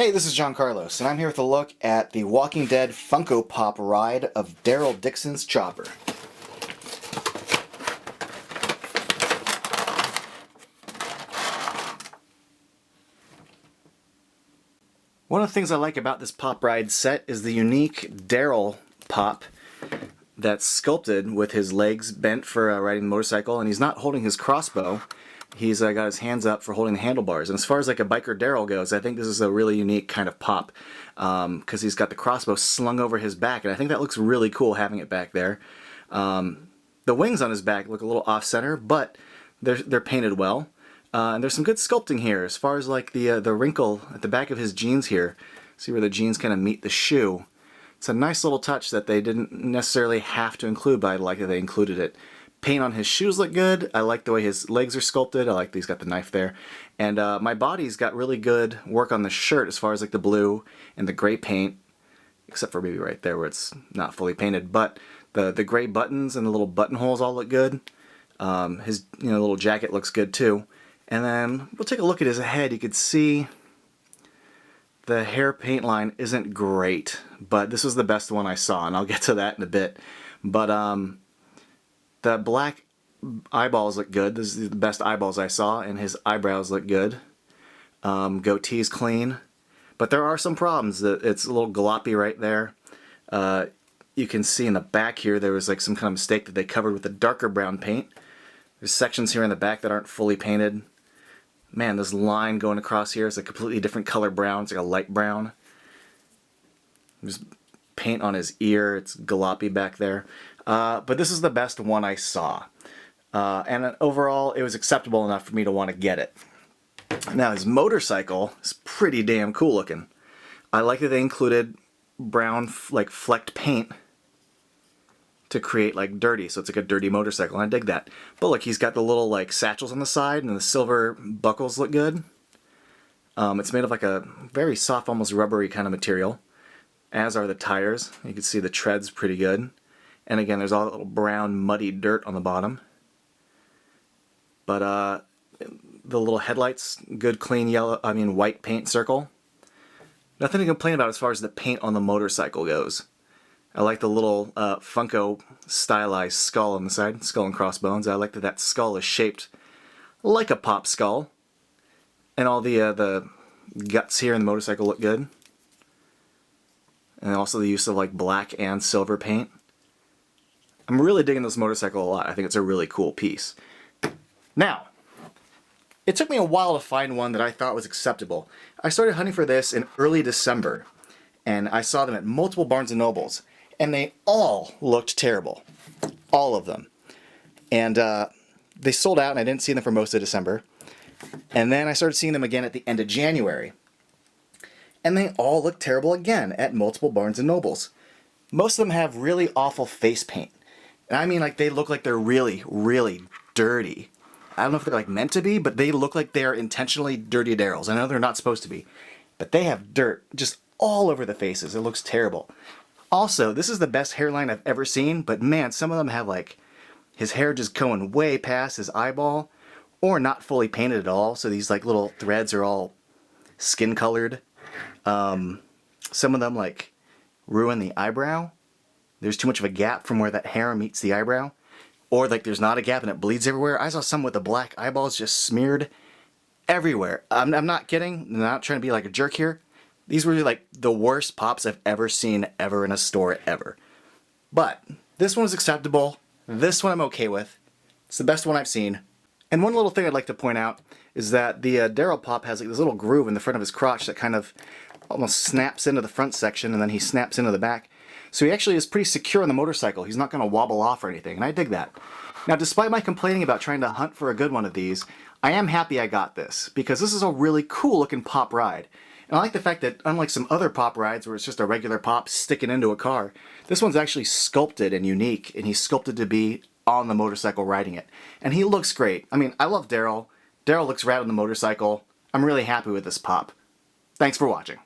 Hey, this is John Carlos, and I'm here with a look at the Walking Dead Funko Pop ride of DARYL DIXON'S Chopper. One of the things I like about this pop ride set is the unique DARYL pop that's sculpted with his legs bent for riding the motorcycle, and he's not holding his crossbow. He's got his hands up for holding the handlebars. And as far as like a biker DARYL goes, I think this is a really unique kind of pop because he's got the crossbow slung over his back, and I think that looks really cool having it back there. The wings on his back look a little off-center, but they're painted well. And there's some good sculpting here as far as like the wrinkle at the back of his jeans here. See where the jeans kind of meet the shoe. It's a nice little touch that they didn't necessarily have to include, but I like that they included it. Paint on his shoes look good. I like the way his legs are sculpted. I like that he's got the knife there. And my body's got really good work on the shirt as far as like the blue and the gray paint, except for maybe right there where it's not fully painted. But the gray buttons and the little buttonholes all look good. His little jacket looks good too. And then we'll take a look at his head. You could see the hair paint line isn't great, but this was the best one I saw, and I'll get to that in a bit. But the black eyeballs look good. This is the best eyeballs I saw, and his eyebrows look good. Goatee's clean, but there are some problems. It's a little gloppy right there. You can see in the back here there was like some kind of mistake that they covered with a darker brown paint. There's sections here in the back that aren't fully painted. Man, this line going across here is a completely different color brown. It's like a light brown. There's paint on his ear. It's gloppy back there. But this is the best one I saw. And overall, it was acceptable enough for me to want to get it. Now, his motorcycle is pretty damn cool looking. I like that they included brown, like, flecked paint to create, like, dirty. So it's like a dirty motorcycle, and I dig that. But look, he's got the little, like, satchels on the side, and the silver buckles look good. It's made of, like, a very soft, almost rubbery kind of material, as are the tires. You can see the tread's pretty good. And again, there's all that little brown, muddy dirt on the bottom. But the little headlights, good, clean white paint circle. Nothing to complain about as far as the paint on the motorcycle goes. I like the little Funko stylized skull on the side, skull and crossbones. I like that that skull is shaped like a pop skull. And all the guts here in the motorcycle look good. And also the use of like black and silver paint. I'm really digging this motorcycle a lot. I think it's a really cool piece. Now, it took me a while to find one that I thought was acceptable. I started hunting for this in early December, and I saw them at multiple Barnes & Nobles, and they all looked terrible. All of them. And they sold out, and I didn't see them for most of December. And then I started seeing them again at the end of January. And they all looked terrible again at multiple Barnes & Nobles. Most of them have really awful face paint. And I mean, like, they look like they're really, really dirty. I don't know if they're like meant to be, but they look like they're intentionally dirty DARYLs. I know they're not supposed to be, but they have dirt just all over the faces. It looks terrible. Also, this is the best hairline I've ever seen, but man, some of them have like his hair just going way past his eyeball, or not fully painted at all. So these like little threads are all skin colored. Some of them like ruin the eyebrow. There's too much of a gap from where that hair meets the eyebrow. Or like there's not a gap and it bleeds everywhere. I saw some with the black eyeballs just smeared everywhere. I'm not kidding. I'm not trying to be like a jerk here. These were like the worst pops I've ever seen ever in a store ever. But this one was acceptable. This one I'm okay with. It's the best one I've seen. And one little thing I'd like to point out is that the DARYL pop has like this little groove in the front of his crotch that kind of almost snaps into the front section, and then he snaps into the back. So he actually is pretty secure on the motorcycle. He's not going to wobble off or anything, and I dig that. Now, despite my complaining about trying to hunt for a good one of these, I am happy I got this, because this is a really cool looking pop ride. And I like the fact that, unlike some other pop rides where it's just a regular pop sticking into a car, this one's actually sculpted and unique, and he's sculpted to be on the motorcycle riding it. And he looks great. I mean, I love DARYL. DARYL looks rad on the motorcycle. I'm really happy with this pop. Thanks for watching.